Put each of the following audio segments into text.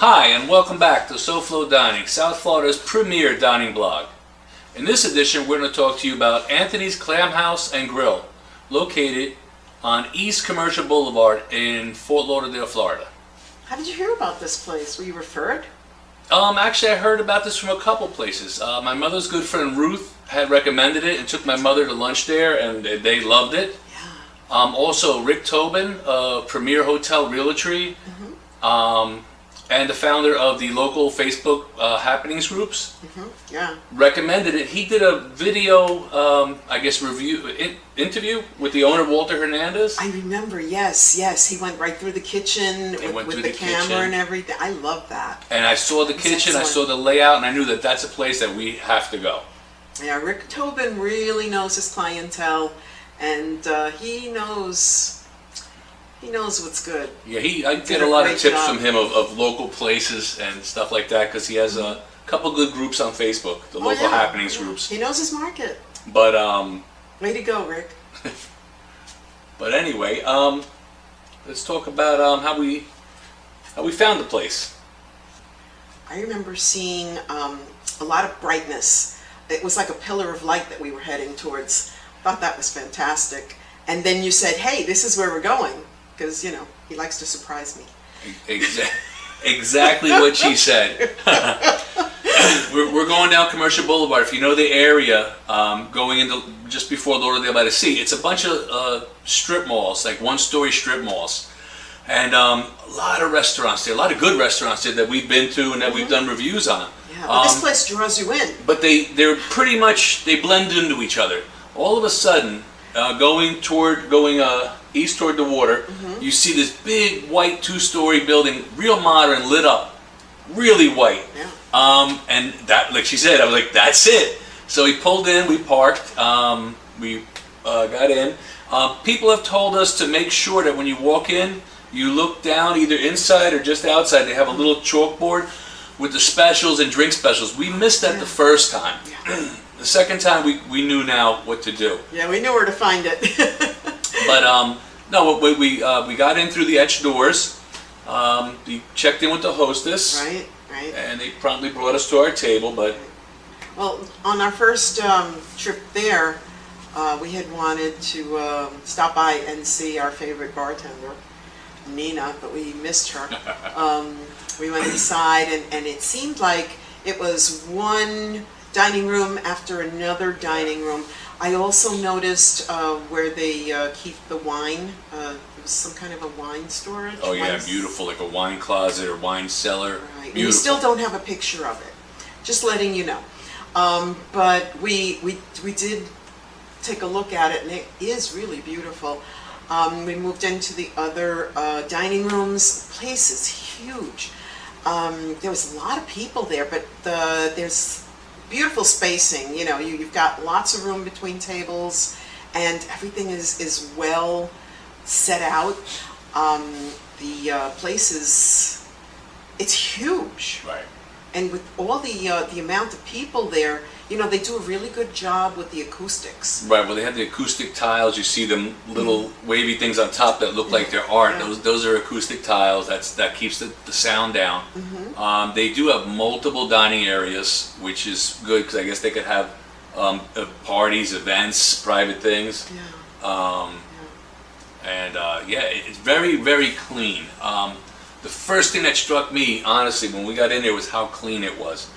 Hi, and welcome back to SoFloDining, South Florida's premier dining blog. In this edition, we're going to talk to you about Anthony's Clam House and Grill, located on East Commercial Boulevard in Fort Lauderdale, Florida. How did you hear about this place? Were you referred? Actually, I heard about this from a couple places. My mother's good friend Ruth had recommended it and took my mother to lunch there, and they loved it. Yeah. Also, Rick Tobin, Premier Hotel Realtree, and the founder of the local Facebook happenings groups, Yeah. recommended it. He did a video, interview with the owner, Walter Hernandez. I remember, yes. He went right through the kitchen with the camera kitchen. And everything. I love that. And I saw the kitchen, I saw the layout, and I knew that that's a place that we have to go. Yeah, Rick Tobin really knows his clientele, and he knows what's good. Yeah, I get a lot of tips from him of local places and stuff like that, because he has a couple good groups on Facebook, the local happenings groups. He knows his market. But way to go, Rick. But anyway, let's talk about how we found the place. I remember seeing a lot of brightness. It was like a pillar of light that we were heading towards. Thought that was fantastic. And then you said, "Hey, this is where we're going," because he likes to surprise me. Exactly what she said. We're going down Commercial Boulevard. If you know the area, going into just before Lauderdale by the Sea, it's a bunch of strip malls, like one-story strip malls, and a lot of restaurants there, a lot of good restaurants there that we've been to and that we've done reviews on. Yeah, but this place draws you in. But they're pretty much, they blend into each other. All of a sudden, going east toward the water, you see this big white two-story building, real modern, lit up, really white. Yeah. And that, like she said, I was like, that's it. So we pulled in, we parked, we got in. People have told us to make sure that when you walk in, you look down either inside or just outside. They have a little chalkboard with the specials and drink specials. We missed that the first time. Yeah. The second time we knew now what to do. Yeah, we knew where to find it. But no, we got in through the etched doors. We checked in with the hostess. Right. And they promptly brought us to our table. But well, on our first trip there, we had wanted to stop by and see our favorite bartender, Nina, but we missed her. We went inside, and it seemed like it was one dining room after another dining room. I also noticed where they keep the wine. It was some kind of a wine storage. Oh yeah, beautiful, like a wine closet or wine cellar. Right. We still don't have a picture of it. Just letting you know. But we did take a look at it, and it is really beautiful. We moved into the other dining rooms. The place is huge. There was a lot of people there, but there's beautiful spacing. You've got lots of room between tables, and everything is well set out. The place it's huge. Right. And with all the amount of people there, they do a really good job with the acoustics. Right. Well, they have the acoustic tiles. You see them little wavy things on top that look like they're art. Yeah. Those are acoustic tiles. That keeps the sound down. They do have multiple dining areas, which is good because I guess they could have parties, events, private things. Yeah. And it's very, very clean. The first thing that struck me, honestly, when we got in there was how clean it was.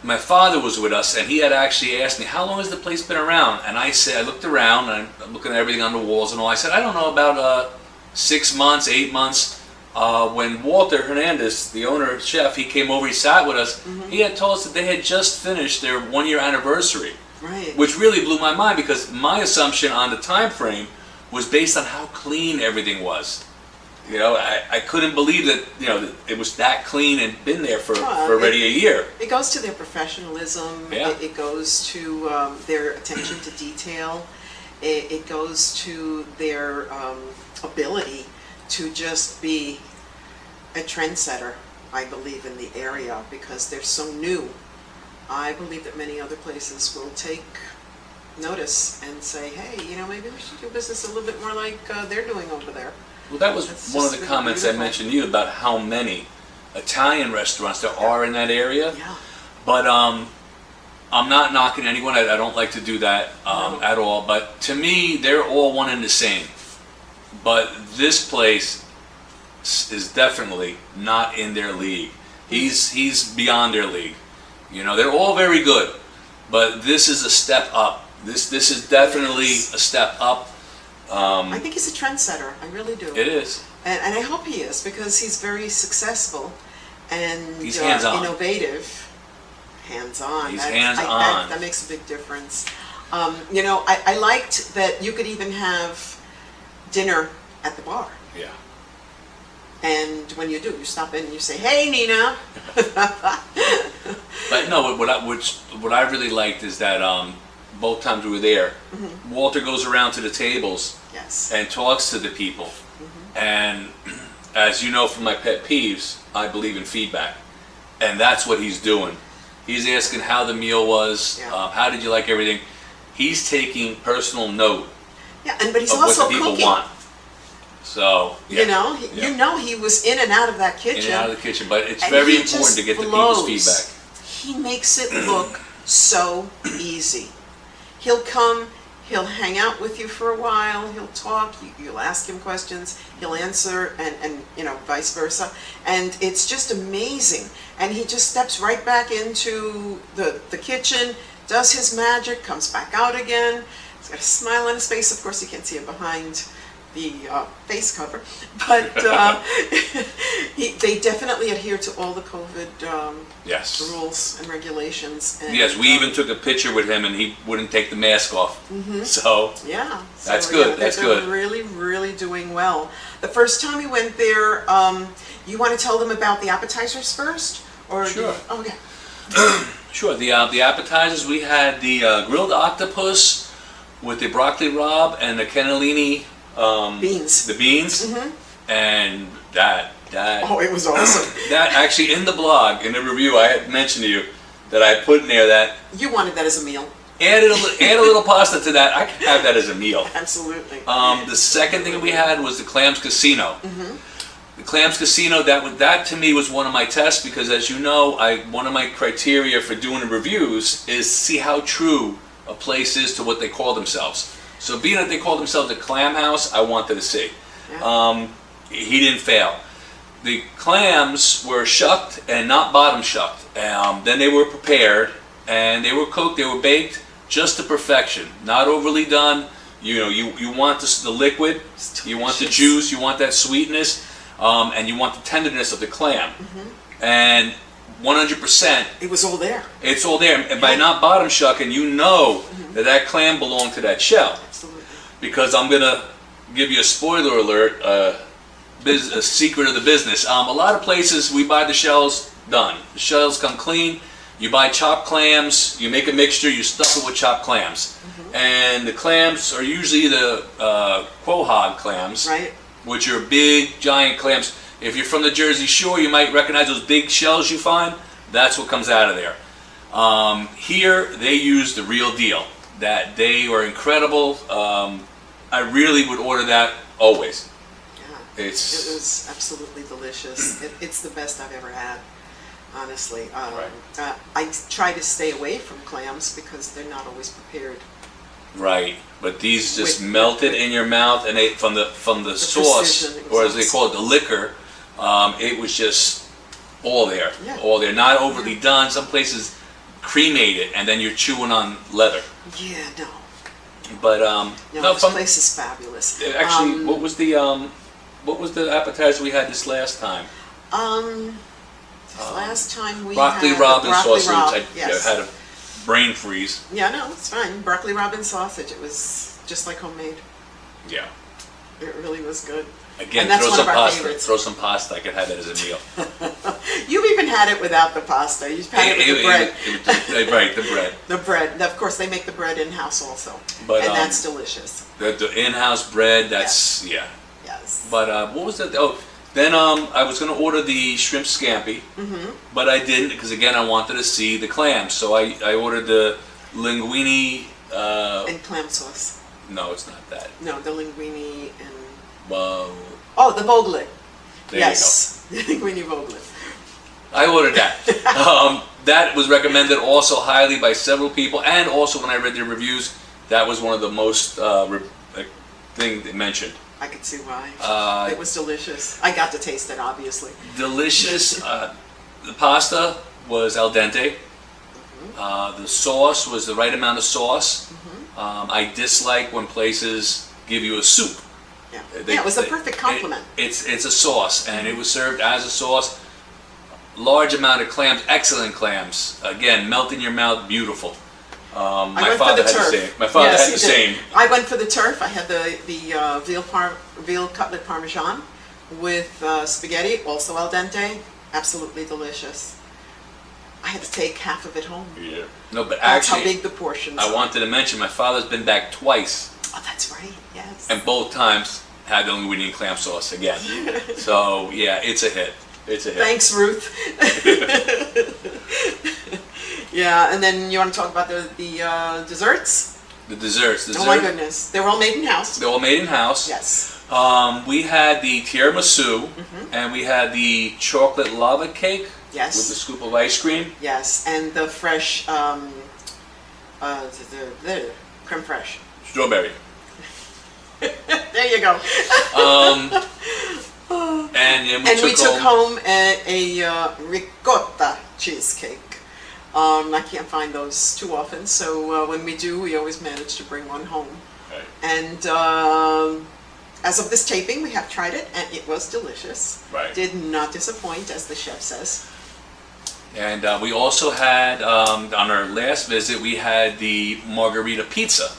My father was with us, and he had actually asked me, how long has the place been around? And I said, I looked around, and I'm looking at everything on the walls and all. I said, I don't know, about 6 months, 8 months. When Walter Hernandez, the owner, chef, he came over, he sat with us, he had told us that they had just finished their 1-year anniversary. Right. Which really blew my mind, because my assumption on the time frame was based on how clean everything was. I couldn't believe that that it was that clean and been there for already a year. It goes to their professionalism. Yeah. It goes to their attention to detail. It goes to their ability to just be a trendsetter, I believe, in the area, because they're so new. I believe that many other places will take notice and say, hey, maybe we should do business a little bit more like they're doing over there. Well, that was That's one of just the really comments I beautiful. mentioned to you about how many Italian restaurants there are in that area. Yeah. But I'm not knocking anyone. I don't like to do that No. at all. But to me, they're all one and the same. But this place is definitely not in their league. He's beyond their league. You know, they're all very good, but this is a step up. This is definitely a step up. I think he's a trendsetter. I really do. It is. And I hope he is, because he's very successful and He's hands-on. innovative. Hands-on. He's That's- hands-on. That makes a big difference. You know, I liked that you could even have dinner at the bar. Yeah. And when you do, you stop in and you say, "Hey, Nina." But no, what I really liked is that both times we were there, Walter goes around to the tables Yes. and talks to the people. And as you know from my pet peeves, I believe in feedback. And that's what he's doing. He's asking how the meal was, Yeah. how did you like everything. He's taking personal note Yeah, but he's of what also the people cooking. want. So, yeah. You know, he was in and out of that In kitchen. and out of the kitchen. But it's and very he important just to get the flows. people's feedback. He makes it look so easy. He'll come, he'll hang out with you for a while, he'll talk, you'll ask him questions, he'll answer, and you know, vice versa. And it's just amazing. And he just steps right back into the kitchen, does his magic, comes back out again. He's got a smile on his face. Of course, you can't see it behind the face cover, but they definitely adhere to all the COVID Yes. rules and regulations. And, Yes, we even took a picture with him and he wouldn't take the mask off. So, yeah, so, That's good, that's they're good. really, really doing well. The first time we went there, you want to tell them about the appetizers first, or Sure. Okay. sure, the appetizers, we had the grilled octopus with the broccoli rabe and the cannellini Beans. the beans, and that Oh, it was awesome. that actually in the blog, in the review, I had mentioned to you that I put in there that You wanted that as a meal. add a little pasta to that. I could have that as a meal. Absolutely. The second thing we had was the Clams Casino. The Clams Casino, that to me was one of my tests, because as you know, one of my criteria for doing the reviews is see how true a place is to what they call themselves. So being that they call themselves a clam house, I wanted to see. Yeah. He didn't fail. The clams were shucked and not bottom shucked. Then they were prepared and they were cooked, they were baked just to perfection, not overly done. You know, you want the liquid, you want the delicious. juice, you want that sweetness, and you want the tenderness of the clam. And 100%, It was all there. it's all there. And by not bottom shucking, you know that clam belonged to that shell. Absolutely. Because I'm gonna give you a spoiler alert, a secret of the business. A lot of places we buy the shells done. The shells come clean. You buy chopped clams. You make a mixture. You stuff it with chopped clams, and the clams are usually the quahog clams, Right? which are big, giant clams. If you're from the Jersey Shore, you might recognize those big shells you find. That's what comes out of there. Here, they use the real deal. That they are incredible. I really would order that always. Yeah. It's It was absolutely delicious. It's the best I've ever had, honestly. I try to stay away from clams because they're not always prepared. right, but these just With- melted in your mouth, and they from the sauce, precision, it was or as they awesome. call it, the liquor. It was just all there, Yeah. all there. Not overly done. Some places cremate it, and then you're chewing on leather. Yeah, no. But No, no, this from, place is fabulous. actually, what was the appetizer we had this last time? Last time we Broccoli had rabe the and broccoli sausage. rabe, yes. I had a brain freeze. Yeah, no, it's fine. Broccoli rabe and sausage. It was just like homemade. Yeah. It really was good. Again, And that's throw one some of our pasta. favorites. Throw some pasta. I could have that as a meal. You've even had it without the pasta. You've had it with the bread. Right, the bread. The bread. Of course, they make the bread in-house also. But, and that's delicious. The in-house bread. That's yeah. Yes. But what was that? Oh, then I was gonna order the shrimp scampi, but I didn't because again I wanted to see the clams. So I ordered the linguine. And clam sauce. No, it's not that. No, the linguine and... Oh, the Vogler. There Yes, the linguine Vogler. I ordered that. That was recommended also highly by several people, and also when I read the reviews, that was one of the most thing they mentioned. I could see why. It was delicious. I got to taste it, obviously. Delicious. The pasta was al dente. The sauce was the right amount of sauce. I dislike when places give you a soup. Yeah, it was a perfect compliment. It's a sauce, and it was served as a sauce. Large amount of clams, excellent clams. Again, melt in your mouth, beautiful. My father had the same. My father had the same. I went for the turf. I had the veal cutlet parmesan with spaghetti, also al dente. Absolutely delicious. I had to take half of it home. Yeah. No, but That's actually, how big the portions I are. wanted to mention my father's been back twice, Oh, that's right. Yes. and both times had the linguine clam sauce again. So yeah, it's a hit. It's a hit. Thanks, Ruth. Yeah, and then you want to talk about the desserts? The desserts. Oh my goodness, they were all made in house. They're all made in house. Yes. We had the tiramisu, and we had the chocolate lava cake. Yes. With the scoop of ice cream. Yes, and the fresh, the creme fraiche. Strawberry. There you go. And we took home a ricotta cheesecake. I can't find those too often, so when we do, we always manage to bring one home. Right. And as of this taping, we have tried it, and it was delicious. Right. Did not disappoint, as the chef says. And we also had, on our last visit, we had the margarita pizza.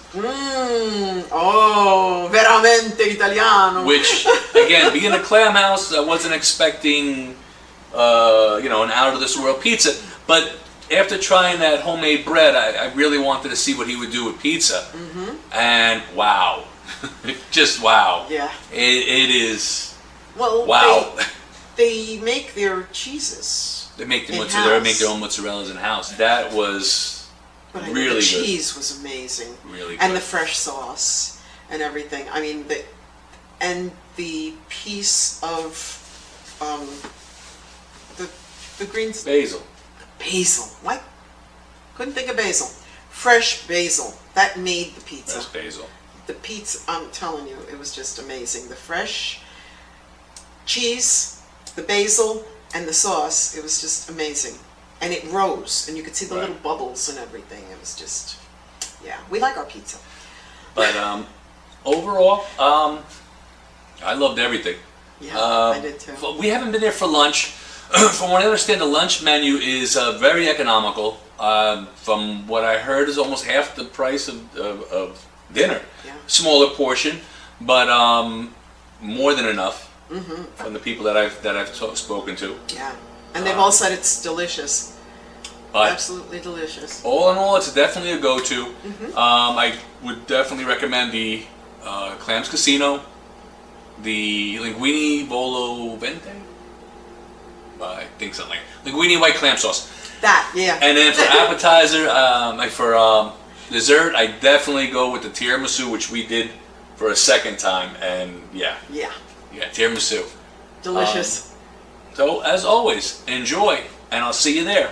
Oh, veramente italiano. Which, again, being a clam house, I wasn't expecting, an out-of-this-world pizza. But after trying that homemade bread, I really wanted to see what he would do with pizza. And wow. Just wow. Yeah. It is, well, wow. They make their cheeses. They make the mozzarella. They make their own mozzarellas in house. That was really the good. cheese was amazing. Really good. And the fresh sauce and everything. I mean, the piece of the green Basil. basil. What? Couldn't think of basil. Fresh basil. That made the pizza. Fresh basil. The pizza. I'm telling you, it was just amazing. The fresh cheese, the basil, and the sauce, it was just amazing. And it rose, and you could see the little bubbles and everything. It was just, yeah, we like our pizza. But overall, I loved everything. Yeah, I did too. We haven't been there for lunch. From what I understand, the lunch menu is very economical. From what I heard, is almost half the price of dinner. Yeah. Smaller portion, but more than enough. From the people that I've spoken to. Yeah, and they've all said it's delicious. But absolutely delicious. All in all, it's definitely a go-to. I would definitely recommend the Clams Casino, the Linguine Volo Vente. I think something like linguine white clam sauce. That, yeah. And then for appetizer, for dessert, I definitely go with the tiramisu, which we did for a second time, and yeah. Yeah, tiramisu. Delicious. So, as always, enjoy, and I'll see you there.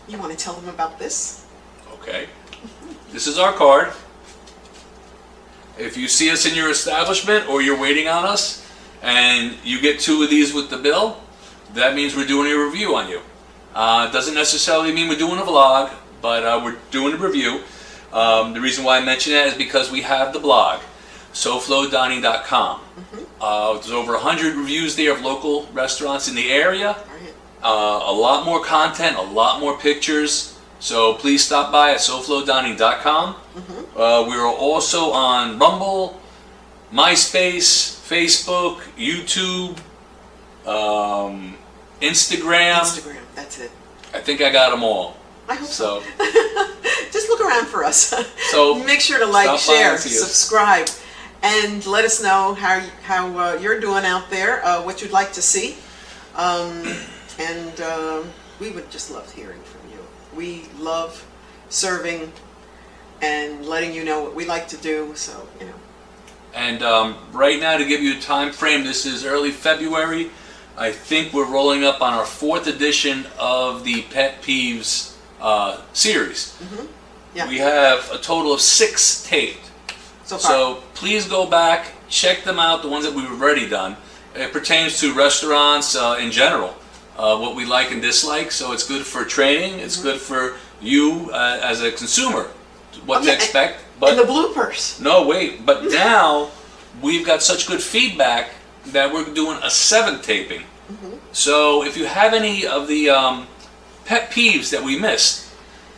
You want to tell them about this? Okay. This is our card. If you see us in your establishment or you're waiting on us, and you get 2 of these with the bill, that means we're doing a review on you. It doesn't necessarily mean we're doing a vlog, but we're doing a review. The reason why I mention that is because we have the blog, SoFloDining.com. There's over 100 reviews there of local restaurants in the area. A lot more content, a lot more pictures. So please stop by at SoFloDining.com. We are also on Rumble, MySpace, Facebook, YouTube, Instagram. Instagram, that's it. I think I got them all. I hope so. Just look around for us. So make sure to like, share, and see us. subscribe, and let us know how you're doing out there, what you'd like to see, and we would just love hearing from you. We love serving and letting you know what we like to do. So And right now, to give you a time frame, this is early February. I think we're rolling up on our 4th edition of the Pet Peeves series. Mm-hmm. Yeah. We have a total of 6 taped. So please go back, check them out, the ones that we've already done. It pertains to restaurants in general, what we like and dislike. So it's good for training. It's good for you as a consumer, what to expect. And the bloopers. No, wait. But now we've got such good feedback that we're doing a 7th taping. Mm-hmm. So if you have any of the pet peeves that we missed,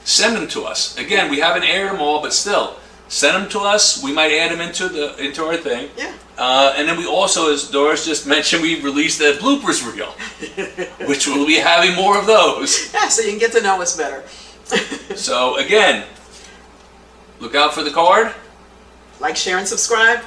send them to us. Again, we haven't aired them all, but still, send them to us. We might add them into our thing. Yeah. And then we also, as Doris just mentioned, we released a bloopers reel, which we'll be having more of those. Yeah, so you can get to know us better. So again, look out for the card. Like, share, and subscribe.